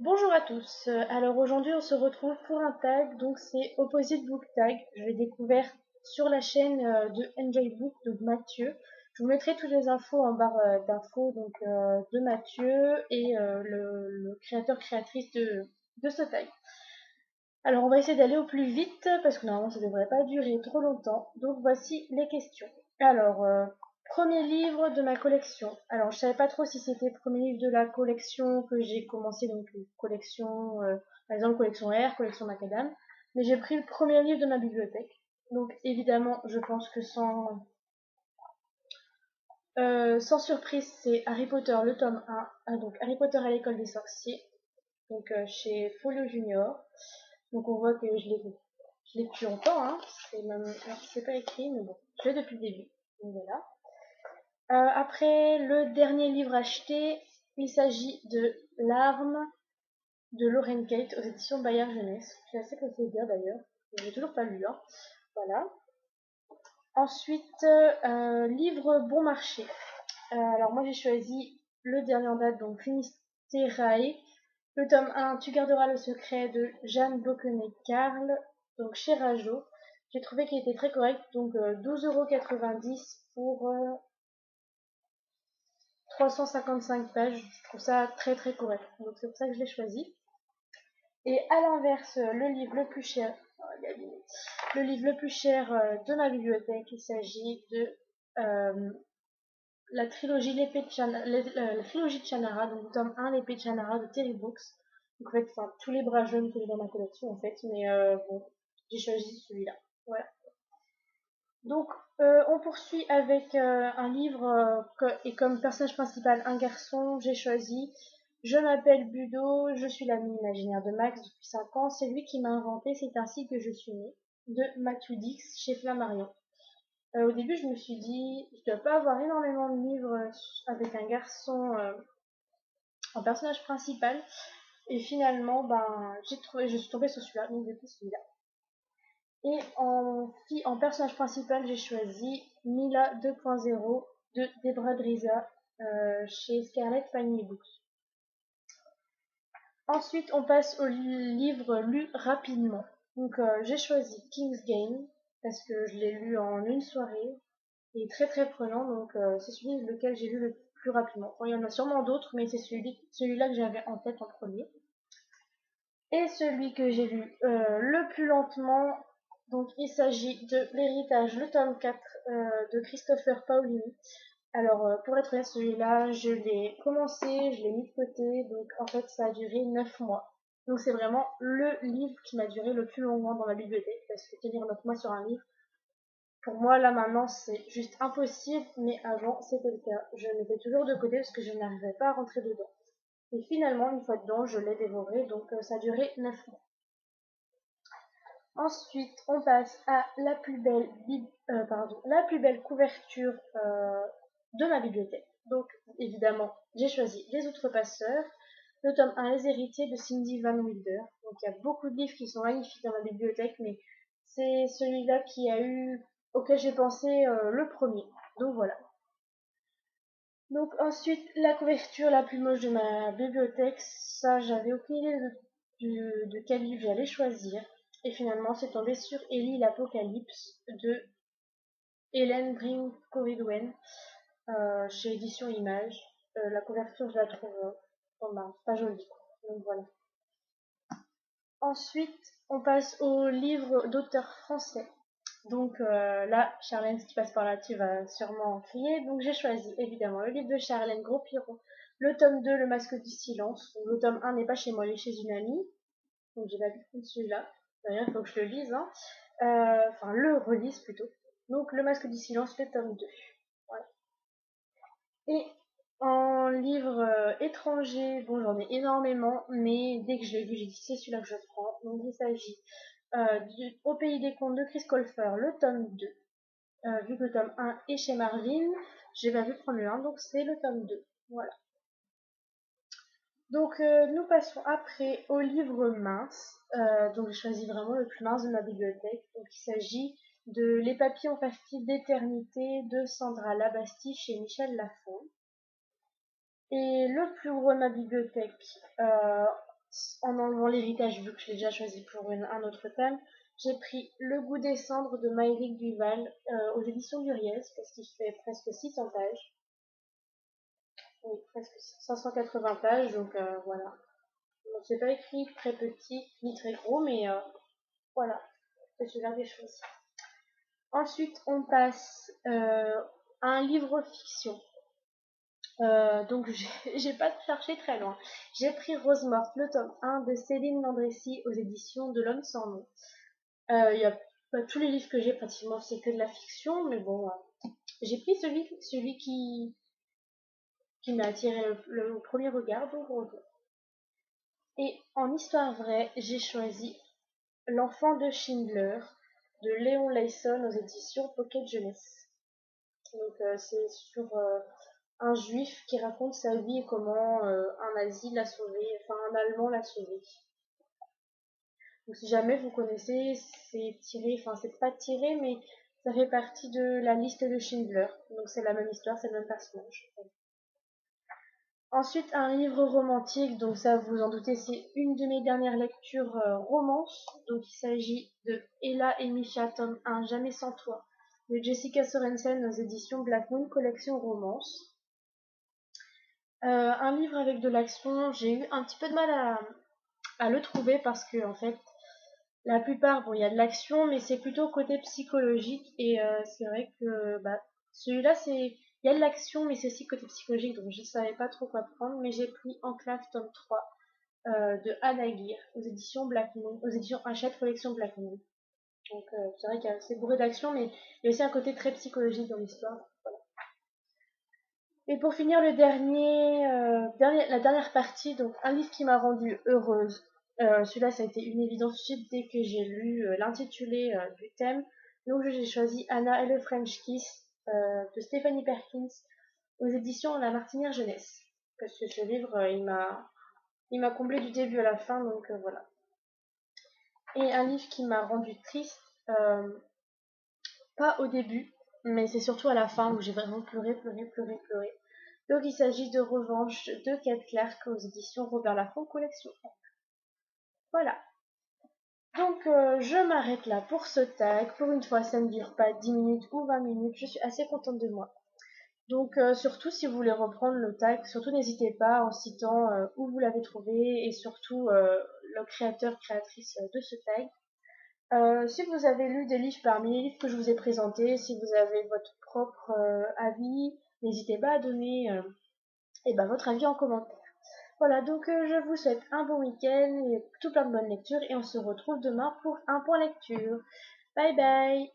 Bonjour à tous. Alors aujourd'hui on se retrouve pour un tag, donc c'est Opposite Book Tag. Je l'ai découvert sur la chaîne de Enjoy Book, donc Mathieu. Je vous mettrai toutes les infos en barre d'infos donc de Mathieu et le créateur-créatrice de ce tag. Alors on va essayer d'aller au plus vite parce que normalement ça ne devrait pas durer trop longtemps. Donc voici les questions. Alors, premier livre de ma collection. Alors je savais pas trop si c'était le premier livre de la collection que j'ai commencé, donc collection, par exemple collection R, collection Macadam. Mais j'ai pris le premier livre de ma bibliothèque. Donc évidemment, je pense que sans surprise, c'est Harry Potter, le tome 1. Donc Harry Potter à l'école des sorciers, donc chez Folio Junior. Donc on voit que je l'ai depuis longtemps, hein. C'est même, alors c'est pas écrit, mais bon, je l'ai depuis le début. Donc voilà. Après, le dernier livre acheté, il s'agit de L'arme de Lauren Kate aux éditions Bayard Jeunesse. Je suis assez pressée de dire d'ailleurs. Je l'ai toujours pas lu, hein. Voilà. Ensuite, livre bon marché. Alors moi j'ai choisi le dernier en date, donc Finisterae. Le tome 1, Tu garderas le secret de Jeanne Bocquenet-Carl, donc chez Rajo. J'ai trouvé qu'il était très correct, donc 12,90 € pour 355 pages. Je trouve ça très très correct, donc c'est pour ça que je l'ai choisi. Et à l'inverse, le livre le plus cher, le livre le plus cher de ma bibliothèque, il s'agit de la trilogie la trilogie de Shannara, donc tome 1, l'épée de Shannara de Terry Books. Donc en fait, enfin, tous les bras jaunes que j'ai dans ma collection en fait, mais bon, j'ai choisi celui-là. Voilà. Donc on poursuit avec un livre et comme personnage principal un garçon, j'ai choisi Je m'appelle Budo, je suis l'ami imaginaire de Max depuis 5 ans, c'est lui qui m'a inventé, c'est ainsi que je suis née, de Matthew Dix chez Flammarion. Au début, je me suis dit, je dois pas avoir énormément de livres avec un garçon en personnage principal. Et finalement, ben, je suis tombée sur celui-là, donc j'ai pris celui-là. Et en personnage principal, j'ai choisi Mila 2.0 de Debra Driza chez Scarlett Panier Books. Ensuite, on passe au livre lu rapidement. Donc, j'ai choisi King's Game parce que je l'ai lu en une soirée et très très prenant. Donc, c'est celui lequel j'ai lu le plus rapidement. Bon, il y en a sûrement d'autres, mais c'est celui-là que j'avais en tête en premier. Et celui que j'ai lu le plus lentement, donc il s'agit de L'Héritage, le tome 4 de Christopher Paolini. Alors pour être honnête, celui-là, je l'ai commencé, je l'ai mis de côté, donc en fait ça a duré 9 mois. Donc c'est vraiment le livre qui m'a duré le plus longtemps dans ma bibliothèque, parce que tenir 9 mois sur un livre, pour moi là maintenant c'est juste impossible, mais avant c'était le cas. Je le mettais toujours de côté parce que je n'arrivais pas à rentrer dedans. Et finalement, une fois dedans, je l'ai dévoré, donc ça a duré 9 mois. Ensuite, on passe à la plus belle couverture de ma bibliothèque. Donc, évidemment, j'ai choisi Les Outrepasseurs, le tome 1, Les Héritiers de Cindy Van Wilder. Donc, il y a beaucoup de livres qui sont magnifiques dans ma bibliothèque, mais c'est celui-là auquel j'ai pensé le premier. Donc, voilà. Donc, ensuite, la couverture la plus moche de ma bibliothèque, ça, j'avais aucune idée de quel livre j'allais choisir. Et finalement, c'est tombé sur Ellie l'Apocalypse de Hélène Brinkovidouen chez Édition Images. La couverture, je la trouve pas jolie. Donc voilà. Ensuite, on passe au livre d'auteur français. Donc là, Charlène, si tu passes par là, tu vas sûrement crier. Donc j'ai choisi évidemment le livre de Charlène Gros-Piron, le tome 2, Le Masque du Silence. Donc, le tome 1 n'est pas chez moi, il est chez une amie. Donc j'ai pas pu prendre celui-là. D'ailleurs, il faut que je le lise. Hein. Enfin, le relise plutôt. Donc Le Masque du Silence, le tome 2. Voilà. Et en livre étranger, bon j'en ai énormément, mais dès que je l'ai vu, j'ai dit c'est celui-là que je prends. Donc il s'agit Au pays des contes de Chris Colfer, le tome 2. Vu que le tome 1 est chez Marvin, j'ai pas pu prendre le 1, donc c'est le tome 2. Voilà. Donc nous passons après au livre mince. Donc j'ai choisi vraiment le plus mince de ma bibliothèque. Donc il s'agit de Les papillons festifs d'éternité de Sandra Labastille chez Michel Lafon. Et le plus gros de ma bibliothèque, en enlevant l'héritage, vu que je l'ai déjà choisi pour un autre thème, j'ai pris Le goût des cendres de Maëlys Duval aux éditions Duriez, parce qu'il fait presque 600 pages. Oui, presque 580 pages, donc voilà. Bon, c'est pas écrit très petit ni très gros, mais voilà, c'est celui-là que j'ai choisi. Ensuite, on passe à un livre fiction. Donc j'ai pas cherché très loin. J'ai pris Rose morte, le tome 1 de Céline Landrecy aux éditions de L'Homme sans nom. Y a, tous les livres que j'ai pratiquement c'est que de la fiction, mais bon, j'ai pris celui qui m'a attiré le premier regard, donc Rose. Et en histoire vraie, j'ai choisi L'enfant de Schindler de Léon Leyson aux éditions Pocket Jeunesse. Donc c'est sur un juif qui raconte sa vie et comment un nazi l'a sauvé, enfin un allemand l'a sauvé. Donc si jamais vous connaissez, c'est tiré, enfin c'est pas tiré, mais ça fait partie de la liste de Schindler. Donc c'est la même histoire, c'est le même personnage. Ensuite, un livre romantique, donc ça vous en doutez, c'est une de mes dernières lectures romance. Donc il s'agit de Ella et Misha, tome 1, Jamais sans toi, de Jessica Sorensen aux éditions Black Moon, collection romance. Un livre avec de l'action, j'ai eu un petit peu de mal à le trouver parce que en fait, la plupart, bon, il y a de l'action, mais c'est plutôt côté psychologique et c'est vrai que bah, celui-là, il y a de l'action, mais c'est aussi côté psychologique, donc je ne savais pas trop quoi prendre, mais j'ai pris Enclave tome 3 de Anna Aguirre aux éditions Black Moon, aux éditions Hachette collection Black Moon. Donc c'est vrai qu'il y a assez bourré d'action, mais il y a aussi un côté très psychologique dans l'histoire. Voilà. Et pour finir, la dernière partie, donc un livre qui m'a rendue heureuse. Celui-là, ça a été une évidence suite dès que j'ai lu l'intitulé du thème. Donc j'ai choisi Anna et le French Kiss de Stephanie Perkins aux éditions La Martinière Jeunesse. Parce que ce livre, il m'a comblé du début à la fin, donc voilà. Et un livre qui m'a rendue triste, pas au début, mais c'est surtout à la fin où j'ai vraiment pleuré, pleuré, pleuré, pleuré. Donc il s'agit de Revanche de Kate Clark aux éditions Robert Laffont Collection. Voilà. Donc je m'arrête là pour ce tag. Pour une fois, ça ne dure pas 10 minutes ou 20 minutes. Je suis assez contente de moi. Donc surtout si vous voulez reprendre le tag, surtout n'hésitez pas en citant où vous l'avez trouvé et surtout le créateur, créatrice de ce tag. Si vous avez lu des livres parmi les livres que je vous ai présentés, si vous avez votre propre avis, n'hésitez pas à donner votre avis en commentaire. Voilà, donc je vous souhaite un bon week-end et tout plein de bonnes lectures et on se retrouve demain pour un point lecture. Bye bye!